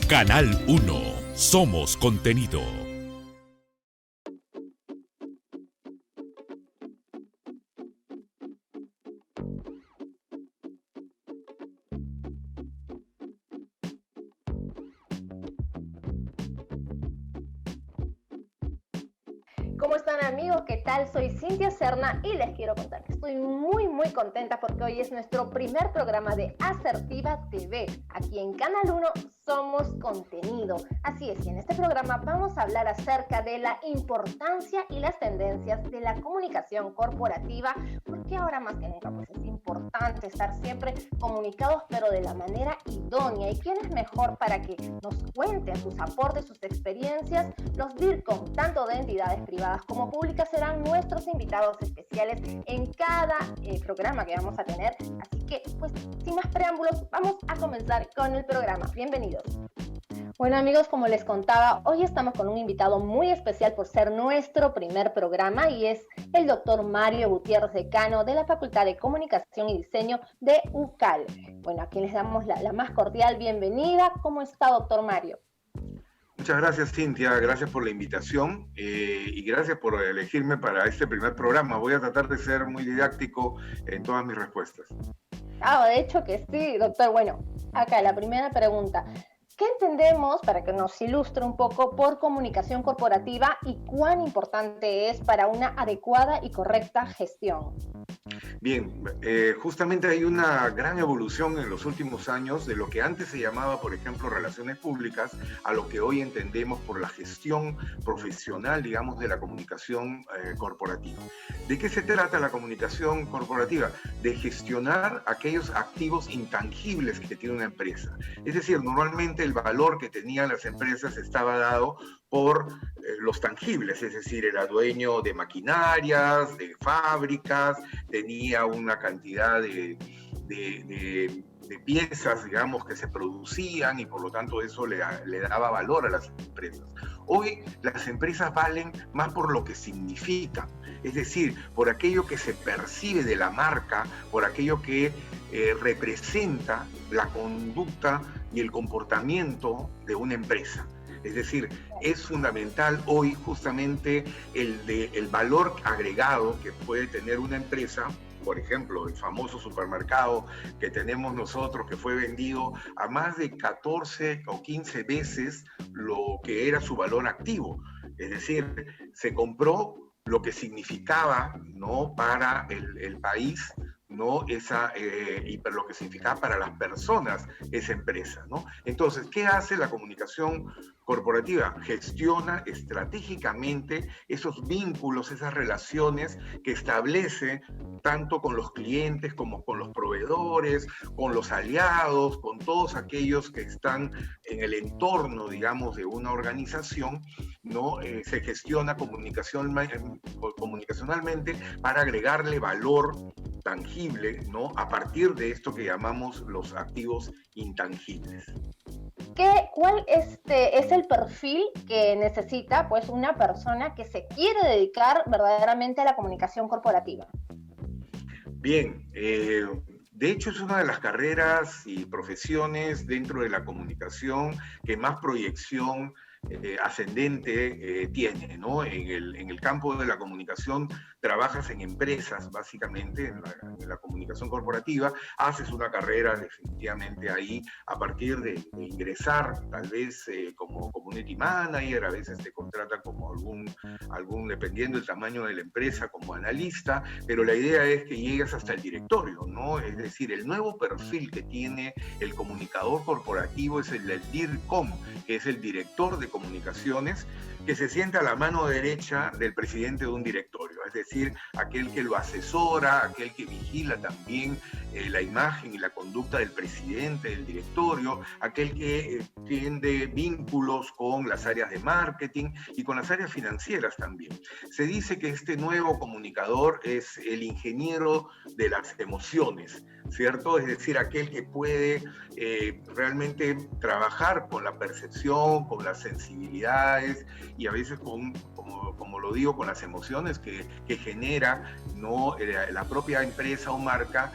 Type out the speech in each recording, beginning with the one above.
Canal 1. Somos contenido. ¿Cómo están, amigos? ¿Qué tal? Soy Cintia Serna y les quiero contar que estoy muy contenta porque hoy es nuestro primer programa de Asertiva TV. Aquí en Canal 1 somos contenido. Así es, y en este programa vamos a hablar acerca de la importancia y las tendencias de la comunicación corporativa, porque ahora más que nunca pues es importante estar siempre comunicados, pero de la manera idónea. ¿Y quién es mejor para que nos cuenten sus aportes, sus experiencias? Los DIRCOM, tanto de entidades privadas como públicas, serán nuestros invitados especiales en cada programa que vamos a tener. Así que, pues, sin más preámbulos, vamos a comenzar con el programa. Bienvenidos. Bueno, amigos, como les contaba, hoy estamos con un invitado muy especial por ser nuestro primer programa y es el doctor Mario Gutiérrez, decano de la Facultad de Comunicación y Diseño de UCAL. Bueno, a quien les damos la más cordial bienvenida. ¿Cómo está, doctor Mario? Muchas gracias, Cintia, gracias por la invitación y gracias por elegirme para este primer programa. Voy a tratar de ser muy didáctico en todas mis respuestas. De hecho que sí, doctor. Bueno, acá la primera pregunta. ¿Qué entendemos, para que nos ilustre un poco, por comunicación corporativa y cuán importante es para una adecuada y correcta gestión? Bien, justamente hay una gran evolución en los últimos años de lo que antes se llamaba, por ejemplo, relaciones públicas, a lo que hoy entendemos por la gestión profesional, digamos, de la comunicación corporativa. ¿De qué se trata la comunicación corporativa? De gestionar aquellos activos intangibles que tiene una empresa. Es decir, normalmente el valor que tenían las empresas estaba dado por los tangibles, es decir, era dueño de maquinarias, de fábricas, tenía una cantidad de piezas, digamos, que se producían y por lo tanto eso le daba valor a las empresas. Hoy las empresas valen más por lo que significan, es decir, por aquello que se percibe de la marca, por aquello que representa la conducta y el comportamiento de una empresa. Es decir, es fundamental hoy justamente el valor agregado que puede tener una empresa. Por ejemplo, el famoso supermercado que tenemos nosotros, que fue vendido a más de 14 o 15 veces lo que era su valor activo. Es decir, se compró lo que significaba, ¿no?, para el país, ¿no?, y para lo que significaba para las personas esa empresa, ¿no? Entonces, ¿qué hace la comunicación corporativa? Gestiona estratégicamente esos vínculos, esas relaciones que establece tanto con los clientes como con los proveedores, con los aliados, con todos aquellos que están en el entorno, digamos, de una organización, ¿no? Se gestiona comunicacionalmente para agregarle valor tangible, ¿no?, a partir de esto que llamamos los activos intangibles. ¿Cuál es el perfil que necesita, pues, una persona que se quiere dedicar verdaderamente a la comunicación corporativa? Bien, de hecho es una de las carreras y profesiones dentro de la comunicación que más proyección ascendente tiene, ¿no? En el campo de la comunicación trabajas en empresas, básicamente, en la comunicación corporativa, haces una carrera definitivamente ahí a partir de ingresar, tal vez como community manager, a veces te contratan como algún, dependiendo del tamaño de la empresa, como analista, pero la idea es que llegues hasta el directorio, ¿no? Es decir, el nuevo perfil que tiene el comunicador corporativo es el del DIRCOM, que es el director de comunicaciones, que se sienta a la mano derecha del presidente de un directorio, es decir, aquel que lo asesora, aquel que vigila también la imagen y la conducta del presidente del directorio, aquel que tiene vínculos con las áreas de marketing y con las áreas financieras también. Se dice que este nuevo comunicador es el ingeniero de las emociones, ¿cierto? Es decir, aquel que puede realmente trabajar con la percepción, con las sensibilidades y a veces como lo digo, con las emociones que genera, ¿no? La propia empresa o marca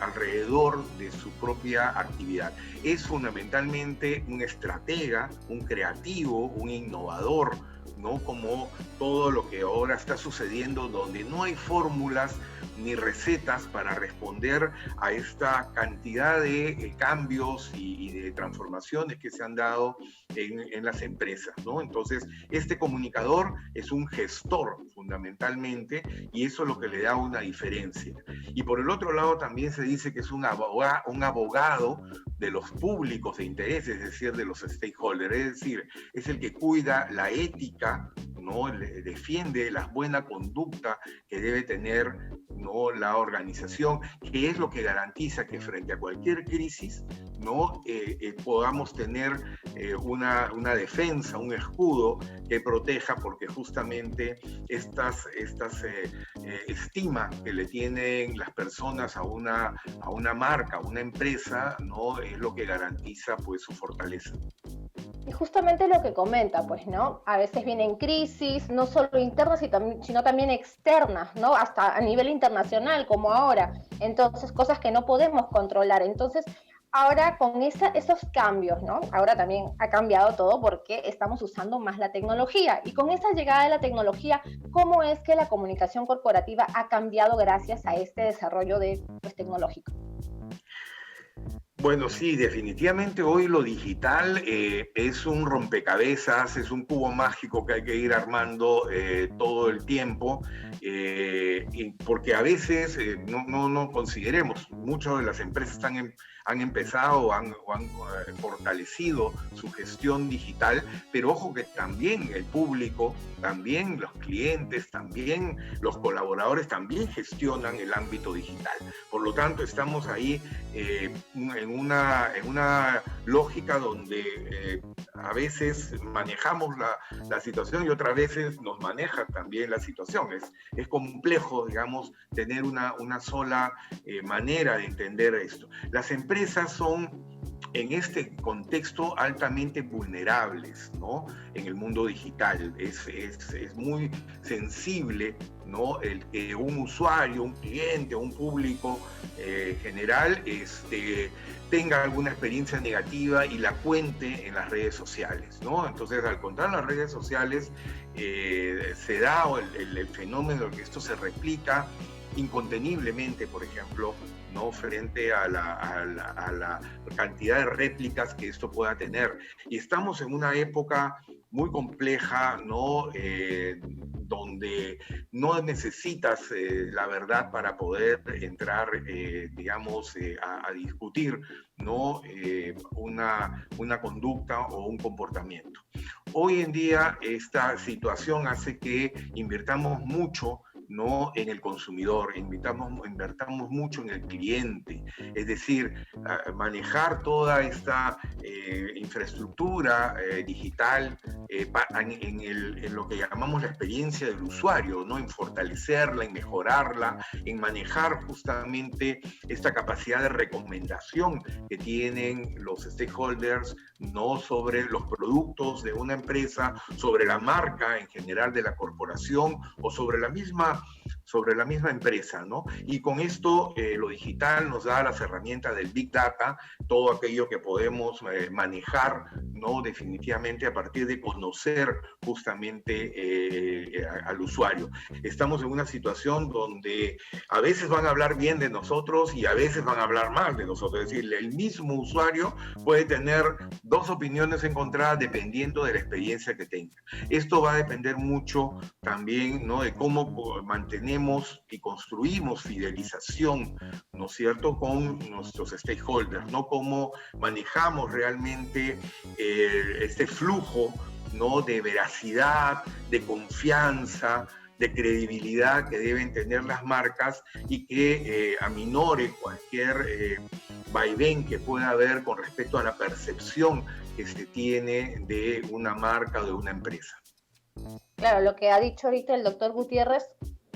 alrededor de su propia actividad. Es fundamentalmente un estratega, un creativo, un innovador, ¿no? Como todo lo que ahora está sucediendo, donde no hay fórmulas ni recetas para responder a esta cantidad de cambios y de transformaciones que se han dado en las empresas, ¿no? Entonces, este comunicador es un gestor fundamentalmente, y eso es lo que le da una diferencia. Y por el otro lado también se dice que es un abogado de los públicos de interés, es decir, de los stakeholders, es decir, es el que cuida la ética, ¿no? Le defiende la buena conducta que debe tener, ¿no? La organización, que es lo que garantiza que frente a cualquier crisis, ¿no? Podamos tener una defensa, un escudo que proteja, porque justamente estas estima que le tienen las personas a una marca, a una empresa, ¿no? Es lo que garantiza, pues, su fortaleza. Y justamente lo que comenta, pues, ¿no? A veces vienen crisis, no solo internas, sino también externas, ¿no? Hasta a nivel internacional, como ahora. Entonces, cosas que no podemos controlar. Entonces, ahora con esos cambios, ¿no? Ahora también ha cambiado todo porque estamos usando más la tecnología. Y con esa llegada de la tecnología, ¿cómo es que la comunicación corporativa ha cambiado gracias a este desarrollo pues, tecnológico? Bueno, sí, definitivamente hoy lo digital es un rompecabezas, es un cubo mágico que hay que ir armando todo el tiempo, porque a veces no consideremos, muchas de las empresas han empezado o han fortalecido su gestión digital, pero ojo que también el público, también los clientes, también los colaboradores también gestionan el ámbito digital. Por lo tanto, estamos ahí en una lógica donde a veces manejamos la situación y otras veces nos maneja también la situación. Es complejo, digamos, tener una sola manera de entender esto. Las empresas son, en este contexto, altamente vulnerables, ¿no? En el mundo digital. Es muy sensible, ¿no? El que un usuario, un cliente, un público general tenga alguna experiencia negativa y la cuente en las redes sociales, ¿no? Entonces, al contar en las redes sociales, se da el fenómeno de que esto se replica inconteniblemente, por ejemplo, ¿no? Frente a la cantidad de réplicas que esto pueda tener. Y estamos en una época muy compleja, ¿no? Donde no necesitas la verdad para poder entrar, digamos, a discutir, ¿no? Una conducta o un comportamiento. Hoy en día esta situación hace que invirtamos mucho, ¿no? En el consumidor, invertamos mucho en el cliente, es decir, manejar toda esta infraestructura digital en lo que llamamos la experiencia del usuario, ¿no? En fortalecerla, en mejorarla, en manejar justamente esta capacidad de recomendación que tienen los stakeholders, ¿no? Sobre los productos de una empresa, sobre la marca en general de la corporación o sobre la misma empresa, ¿no? Y con esto lo digital nos da las herramientas del Big Data, todo aquello que podemos manejar, ¿no? Definitivamente a partir de conocer justamente al usuario. Estamos en una situación donde a veces van a hablar bien de nosotros y a veces van a hablar mal de nosotros, es decir, el mismo usuario puede tener dos opiniones encontradas dependiendo de la experiencia que tenga. Esto va a depender mucho también, ¿no? De cómo mantenemos y construimos fidelización, ¿no es cierto?, con nuestros stakeholders, ¿no? Cómo manejamos realmente este flujo, ¿no? De veracidad, de confianza, de credibilidad que deben tener las marcas y que aminore cualquier vaivén que pueda haber con respecto a la percepción que se tiene de una marca o de una empresa. Claro, lo que ha dicho ahorita el doctor Gutiérrez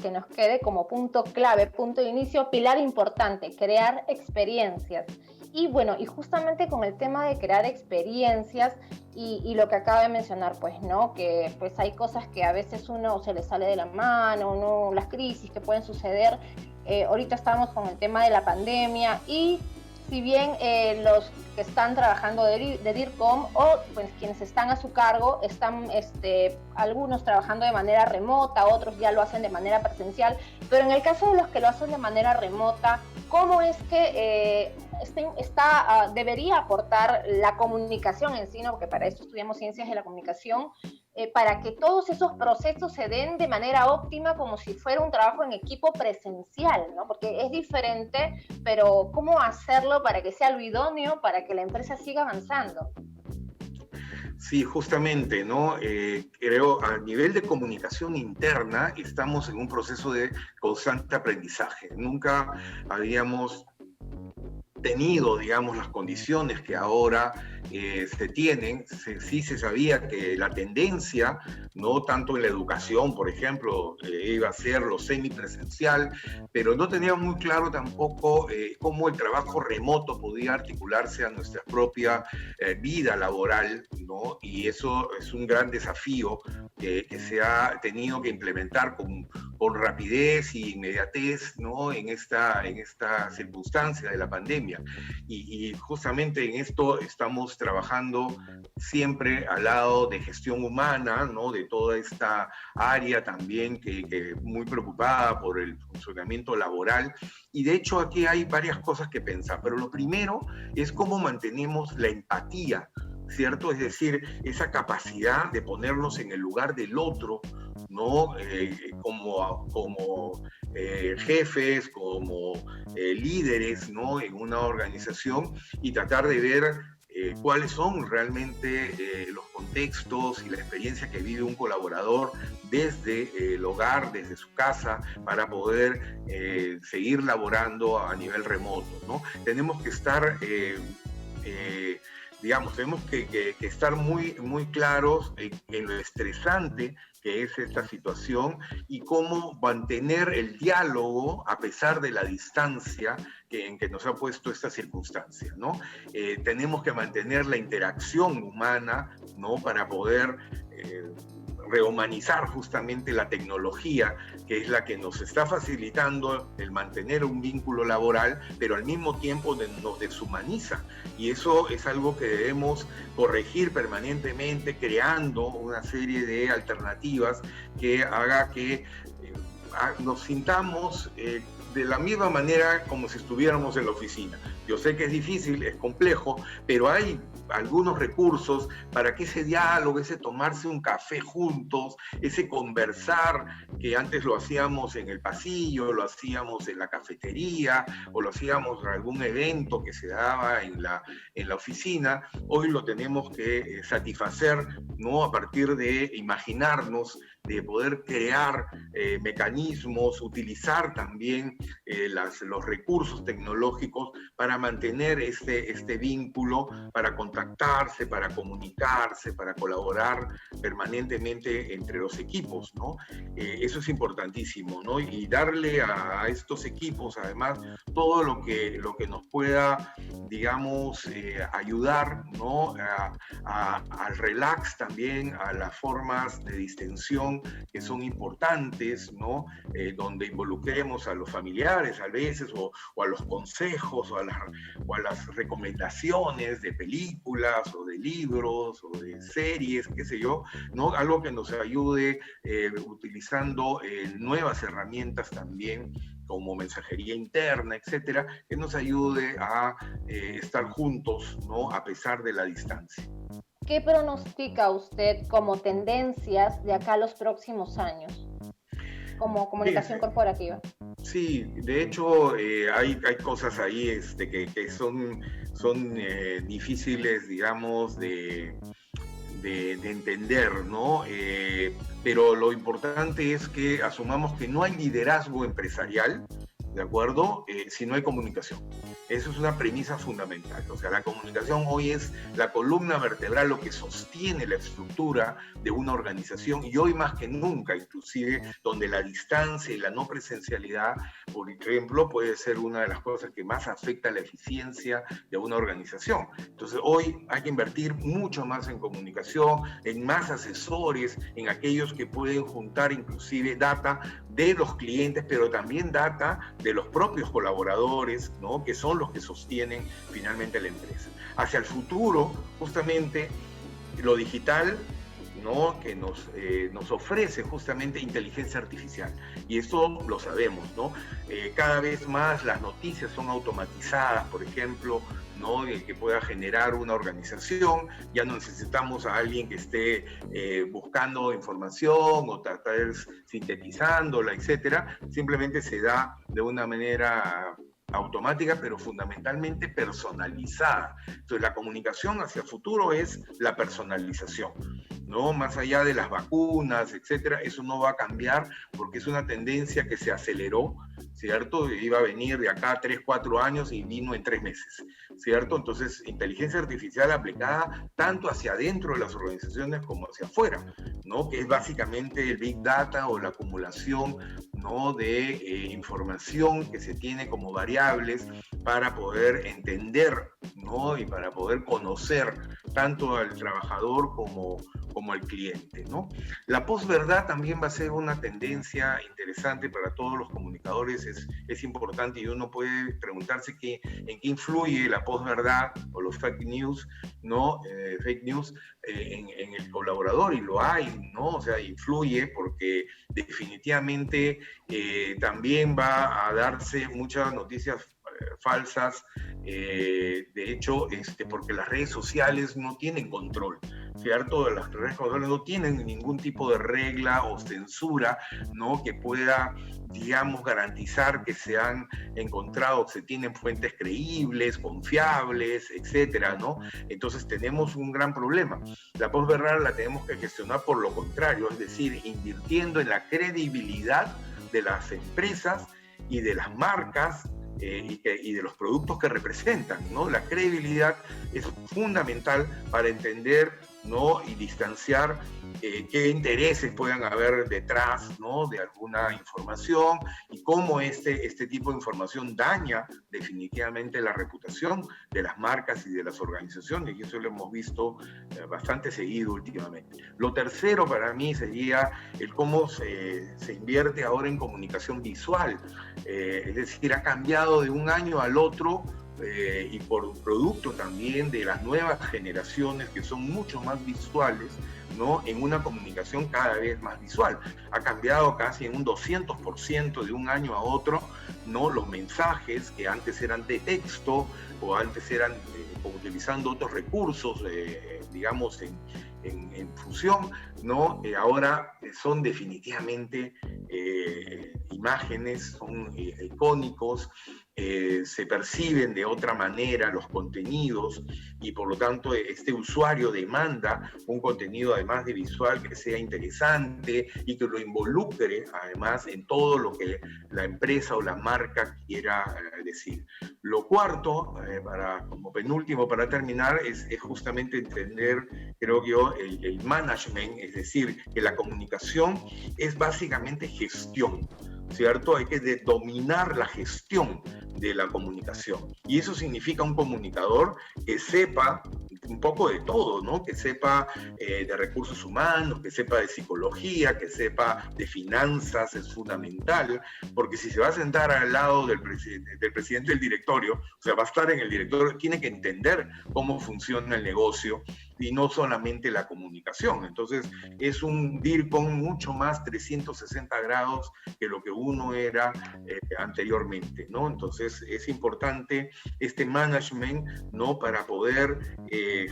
que nos quede como punto clave, punto de inicio, pilar importante, crear experiencias. Y bueno, y justamente con el tema de crear experiencias y lo que acaba de mencionar, pues, ¿no? Que pues hay cosas que a veces uno se le sale de la mano, ¿no? Las crisis que pueden suceder. Ahorita estamos con el tema de la pandemia y si bien los que están trabajando de DIRCOM o pues, quienes están a su cargo están algunos trabajando de manera remota, otros ya lo hacen de manera presencial, pero en el caso de los que lo hacen de manera remota, ¿cómo es que debería aportar la comunicación en sí, ¿no? Porque para eso estudiamos ciencias de la comunicación, para que todos esos procesos se den de manera óptima como si fuera un trabajo en equipo presencial, ¿no? Porque es diferente, pero ¿cómo hacerlo para que sea lo idóneo, para que la empresa siga avanzando? Sí, justamente, ¿no? Creo a nivel de comunicación interna estamos en un proceso de constante aprendizaje. Nunca habíamos tenido, digamos, las condiciones que ahora se tienen. Sí se sabía que la tendencia, no tanto en la educación, por ejemplo, iba a ser lo semipresencial, pero no teníamos muy claro tampoco cómo el trabajo remoto podía articularse a nuestra propia vida laboral, ¿no? Y eso es un gran desafío que se ha tenido que implementar con rapidez y inmediatez, ¿no? En esta circunstancia de la pandemia. Y justamente en esto estamos trabajando siempre al lado de gestión humana, ¿no? De toda esta área también que muy preocupada por el funcionamiento laboral. Y de hecho aquí hay varias cosas que pensar, pero lo primero es cómo mantenemos la empatía, ¿cierto? Es decir, esa capacidad de ponernos en el lugar del otro, ¿no? Como jefes, como líderes, ¿no? En una organización y tratar de ver cuáles son realmente los contextos y la experiencia que vive un colaborador desde el hogar, desde su casa, para poder seguir laborando a nivel remoto, ¿no? Tenemos que estar tenemos que estar muy claros en lo estresante que es esta situación y cómo mantener el diálogo a pesar de la distancia en que nos ha puesto esta circunstancia, ¿no? Tenemos que mantener la interacción humana, ¿no? Para poder rehumanizar justamente la tecnología, que es la que nos está facilitando el mantener un vínculo laboral, pero al mismo tiempo nos deshumaniza. Y eso es algo que debemos corregir permanentemente, creando una serie de alternativas que haga que nos sintamos de la misma manera como si estuviéramos en la oficina. Yo sé que es difícil, es complejo, pero hay algunos recursos para que ese diálogo, ese tomarse un café juntos, ese conversar, que antes lo hacíamos en el pasillo, lo hacíamos en la cafetería, o lo hacíamos en algún evento que se daba en la oficina, hoy lo tenemos que satisfacer, ¿no? A partir de imaginarnos, de poder crear mecanismos, utilizar también los recursos tecnológicos para mantener este vínculo, para contactarse, para comunicarse, para colaborar permanentemente entre los equipos, ¿no? Eso es importantísimo, ¿no? Y darle a estos equipos, además, todo lo que nos pueda, digamos, ayudar, ¿no? Al relax también, a las formas de distensión que son importantes, ¿no? Donde involucremos a los familiares a veces, o a los consejos, o a las recomendaciones de películas, o de libros, o de series, qué sé yo, ¿no? Algo que nos ayude utilizando nuevas herramientas también, como mensajería interna, etcétera, que nos ayude a estar juntos, ¿no? A pesar de la distancia. ¿Qué pronostica usted como tendencias de acá a los próximos años, como comunicación corporativa? Sí, de hecho hay cosas ahí que son difíciles, digamos, de entender, ¿no? Pero lo importante es que asumamos que no hay liderazgo empresarial, ¿de acuerdo? Si no hay comunicación. Eso es una premisa fundamental. O sea, la comunicación hoy es la columna vertebral, lo que sostiene la estructura de una organización, y hoy más que nunca, inclusive, donde la distancia y la no presencialidad, por ejemplo, puede ser una de las cosas que más afecta la eficiencia de una organización. Entonces, hoy hay que invertir mucho más en comunicación, en más asesores, en aquellos que pueden juntar inclusive data de los clientes, pero también data de los propios colaboradores, ¿no? Que son los que sostienen finalmente la empresa. Hacia el futuro, justamente, lo digital, ¿no? Que nos ofrece justamente inteligencia artificial. Y esto lo sabemos, ¿no? Cada vez más las noticias son automatizadas, por ejemplo, ¿no? Que pueda generar una organización. Ya no necesitamos a alguien que esté buscando información o tratar sintetizándola, etcétera. Simplemente se da de una manera automática, pero fundamentalmente personalizada. Entonces, la comunicación hacia el futuro es la personalización, ¿no? Más allá de las vacunas, etcétera, eso no va a cambiar porque es una tendencia que se aceleró, ¿cierto? Iba a venir de acá a 3, 4 años y vino en 3 meses, ¿cierto? Entonces, inteligencia artificial aplicada tanto hacia adentro de las organizaciones como hacia afuera, ¿no? Que es básicamente el Big Data o la acumulación, ¿no? De información que se tiene como variables para poder entender, ¿no? Y para poder conocer tanto al trabajador como al cliente, ¿no? La posverdad también va a ser una tendencia interesante para todos los comunicadores, es importante, y uno puede preguntarse en qué influye la posverdad o los fake news, ¿no? Fake news en el colaborador, y lo hay, ¿no? O sea, influye porque definitivamente también va a darse muchas noticias falsas, de hecho, porque las redes sociales no tienen control, ¿cierto? Las redes sociales no tienen ningún tipo de regla o censura, ¿no? Que pueda, digamos, garantizar que se han encontrado, se tienen fuentes creíbles, confiables, etcétera, ¿no? Entonces tenemos un gran problema. La posverdad la tenemos que gestionar por lo contrario, es decir, invirtiendo en la credibilidad de las empresas y de las marcas, y de los productos que representan, ¿no? La credibilidad es fundamental para entender, ¿no? Y distanciar qué intereses puedan haber detrás, ¿no? De alguna información, y cómo este tipo de información daña definitivamente la reputación de las marcas y de las organizaciones, y eso lo hemos visto bastante seguido últimamente. Lo tercero para mí sería el cómo se invierte ahora en comunicación visual, es decir, ha cambiado de un año al otro, y por producto también de las nuevas generaciones que son mucho más visuales, ¿no? En una comunicación cada vez más visual. Ha cambiado casi en un 200% de un año a otro, ¿no? Los mensajes que antes eran de texto o antes eran utilizando otros recursos, digamos, en fusión, ¿no? Ahora son definitivamente imágenes, son icónicos, se perciben de otra manera los contenidos, y por lo tanto este usuario demanda un contenido además de visual que sea interesante y que lo involucre además en todo lo que la empresa o la marca quiera decir. Lo cuarto, como penúltimo para terminar, es justamente entender, creo yo, el management, es decir, que la comunicación es básicamente gestión, ¿cierto? Hay que dominar la gestión de la comunicación, y eso significa un comunicador que sepa un poco de todo, ¿no? Que sepa de recursos humanos, que sepa de psicología, que sepa de finanzas, es fundamental, porque si se va a sentar al lado del presidente del directorio, o sea, va a estar en el directorio, tiene que entender cómo funciona el negocio y no solamente la comunicación. Entonces, es un DIRCOM mucho más 360 grados que lo que uno era anteriormente, ¿no? Entonces, es importante este management, ¿no? Para poder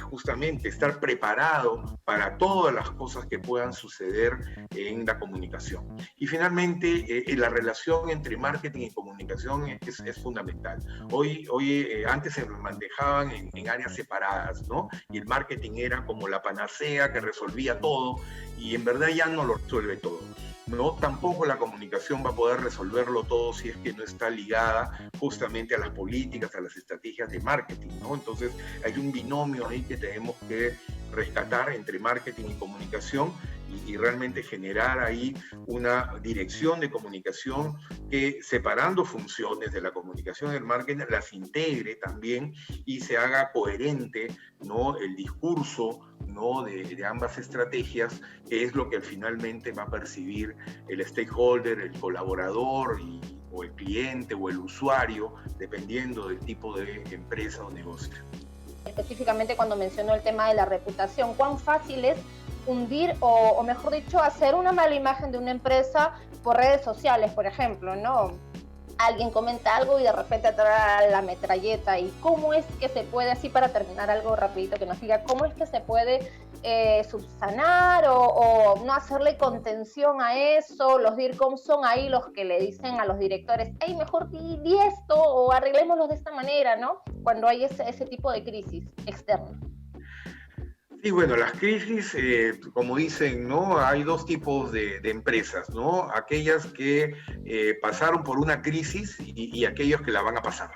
justamente estar preparado para todas las cosas que puedan suceder en la comunicación. Y finalmente, la relación entre marketing y comunicación es fundamental. Antes se manejaban en áreas separadas, ¿no? Y el marketing era como la panacea que resolvía todo, y en verdad ya no lo resuelve todo. ¿no? Tampoco la comunicación va a poder resolverlo todo si es que no está ligada justamente a las políticas, a las estrategias de marketing, ¿no? Entonces hay un binomio ahí que tenemos que rescatar entre marketing y comunicación y realmente generar ahí una dirección de comunicación que, separando funciones de la comunicación y el marketing, las integre también y se haga coherente, ¿no?, el discurso, ¿no?, de ambas estrategias, que es lo que finalmente va a percibir el stakeholder, el colaborador o el cliente o el usuario, dependiendo del tipo de empresa o negocio. Específicamente cuando mencionó el tema de la reputación, ¿cuán fácil es hundir o mejor dicho, hacer una mala imagen de una empresa por redes sociales, por ejemplo, ¿no? Alguien comenta algo y de repente atrae la metralleta. ¿Y cómo es que se puede, así para terminar algo rapidito que nos diga, cómo es que se puede subsanar o no hacerle contención a eso? Los DIRCOM son ahí los que le dicen a los directores, hey, mejor di esto o arreglémoslo de esta manera, ¿no? Cuando hay ese tipo de crisis externa. Y bueno, las crisis, como dicen, ¿no? Hay dos tipos de empresas, ¿no? Aquellas que pasaron por una crisis y aquellos que la van a pasar,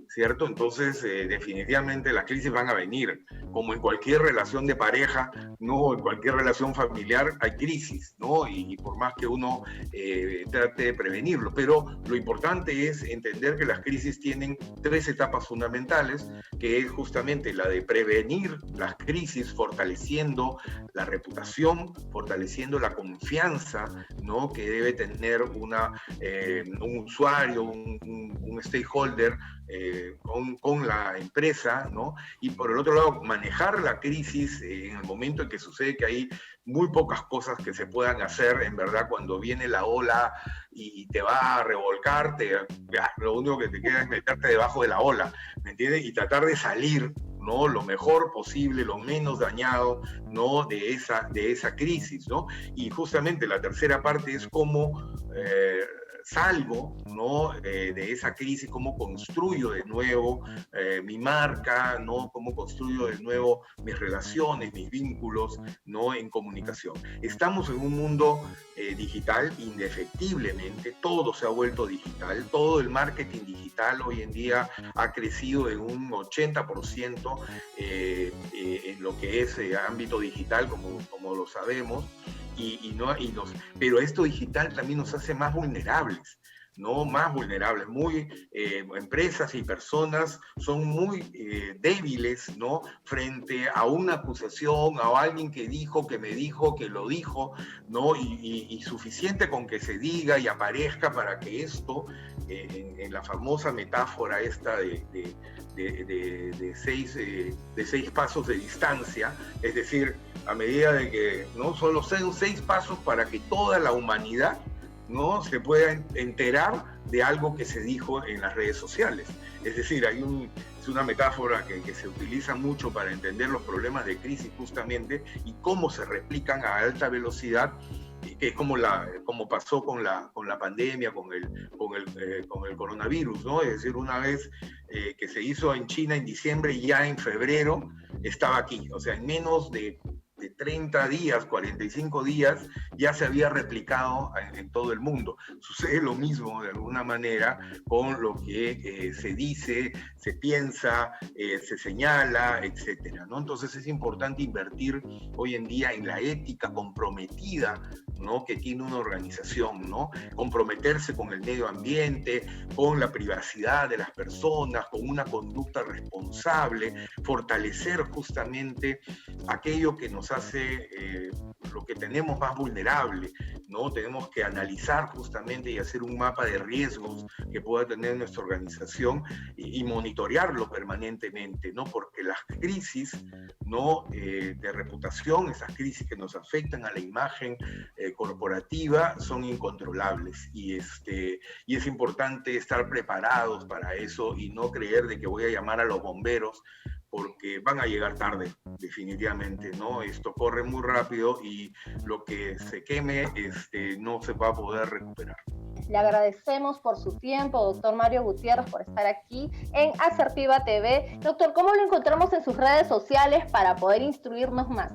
¿cierto? Entonces, definitivamente las crisis van a venir, como en cualquier relación de pareja, ¿no? En cualquier relación familiar hay crisis, ¿no? Y por más que uno trate de prevenirlo, pero lo importante es entender que las crisis tienen tres etapas fundamentales, que es justamente la de prevenir las crisis, fortaleciendo la reputación, fortaleciendo la confianza, ¿no?, que debe tener un usuario, un stakeholder con la empresa, ¿no? Y por el otro lado, manejar la crisis en el momento en que sucede, que hay muy pocas cosas que se puedan hacer, en verdad, cuando viene la ola y te va a revolcar, lo único que te queda es meterte debajo de la ola, ¿me entiendes? Y tratar de salir, ¿no?, lo mejor posible, lo menos dañado, ¿no?, de esa crisis, ¿no? Y justamente la tercera parte es cómo salgo, ¿no?, de esa crisis, cómo construyo de nuevo mi marca, ¿no?, cómo construyo de nuevo mis relaciones, mis vínculos, ¿no?, en comunicación. Estamos en un mundo digital, indefectiblemente, todo se ha vuelto digital, todo el marketing digital hoy en día ha crecido en un 80% en lo que es ámbito digital, como lo sabemos. Pero esto digital también nos hace más vulnerables, ¿no? Más vulnerables. Empresas y personas son muy débiles, ¿no?, frente a una acusación, a alguien que dijo, que me dijo, que lo dijo, ¿no? Y suficiente con que se diga y aparezca para que esto, en la famosa metáfora esta de 6 pasos de distancia, es decir, a medida de que no solo sean 6 pasos para que toda la humanidad, ¿no?, se pueda enterar de algo que se dijo en las redes sociales. Es decir, es una metáfora que se utiliza mucho para entender los problemas de crisis justamente y cómo se replican a alta velocidad, que es como pasó con la pandemia, con el coronavirus, ¿no? Es decir, una vez que se hizo en China en diciembre, ya en febrero estaba aquí. O sea, en menos de 30 días, 45 días, ya se había replicado en todo el mundo. Sucede lo mismo, de alguna manera, con lo que se dice, se piensa, se señala, etcétera, ¿no? Entonces es importante invertir hoy en día en la ética comprometida, ¿no?, que tiene una organización, ¿no? Comprometerse con el medio ambiente, con la privacidad de las personas, con una conducta responsable, fortalecer justamente aquello que nos hace lo que tenemos más vulnerable, ¿no? Tenemos que analizar justamente y hacer un mapa de riesgos que pueda tener nuestra organización y monitorearlo permanentemente, ¿no? Porque las crisis, ¿no?, de reputación, esas crisis que nos afectan a la imagen corporativa, son incontrolables y es importante estar preparados para eso y no creer de que voy a llamar a los bomberos, porque van a llegar tarde, definitivamente, ¿no? Esto corre muy rápido y lo que se queme no se va a poder recuperar. Le agradecemos por su tiempo, doctor Mario Gutiérrez, por estar aquí en Asertiva TV. Doctor, ¿cómo lo encontramos en sus redes sociales para poder instruirnos más?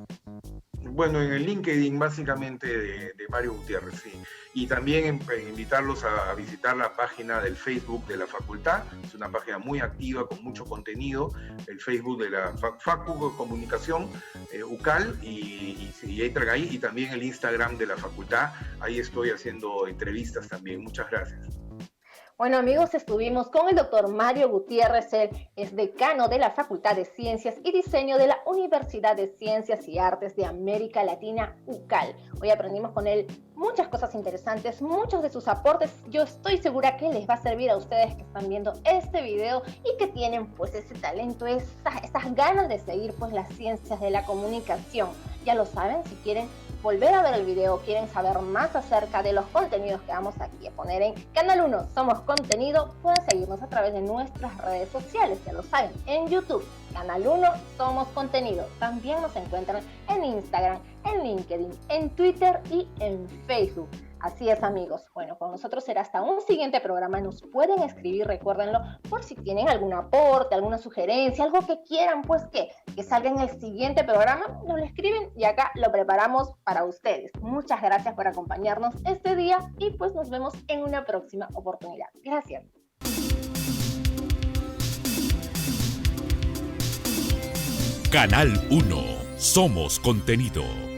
Bueno, en el LinkedIn básicamente de Mario Gutiérrez, sí. Y también invitarlos a visitar la página del Facebook de la facultad. Es una página muy activa con mucho contenido. El Facebook de la Facu Comunicación, UCAL, y entran ahí. Y también el Instagram de la facultad. Ahí estoy haciendo entrevistas también. Muchas gracias. Bueno, amigos, estuvimos con el doctor Mario Gutiérrez. Él es decano de la Facultad de Ciencias y Diseño de la Universidad de Ciencias y Artes de América Latina, UCAL. Hoy aprendimos con él muchas cosas interesantes, muchos de sus aportes. Yo estoy segura que les va a servir a ustedes que están viendo este video y que tienen pues ese talento, esas ganas de seguir pues las ciencias de la comunicación. Ya lo saben, si quieren volver a ver el video, quieren saber más acerca de los contenidos que vamos aquí a poner en Canal 1 Somos Contenido, pueden seguirnos a través de nuestras redes sociales, ya lo saben, en YouTube, Canal 1 Somos Contenido. También nos encuentran en Instagram, en LinkedIn, en Twitter y en Facebook. Así es, amigos. Bueno, con nosotros será hasta un siguiente programa. Nos pueden escribir, recuérdenlo, por si tienen algún aporte, alguna sugerencia, algo que quieran, pues que salga en el siguiente programa, nos lo escriben y acá lo preparamos para ustedes. Muchas gracias por acompañarnos este día y pues nos vemos en una próxima oportunidad. Gracias. Canal 1. Somos Contenido.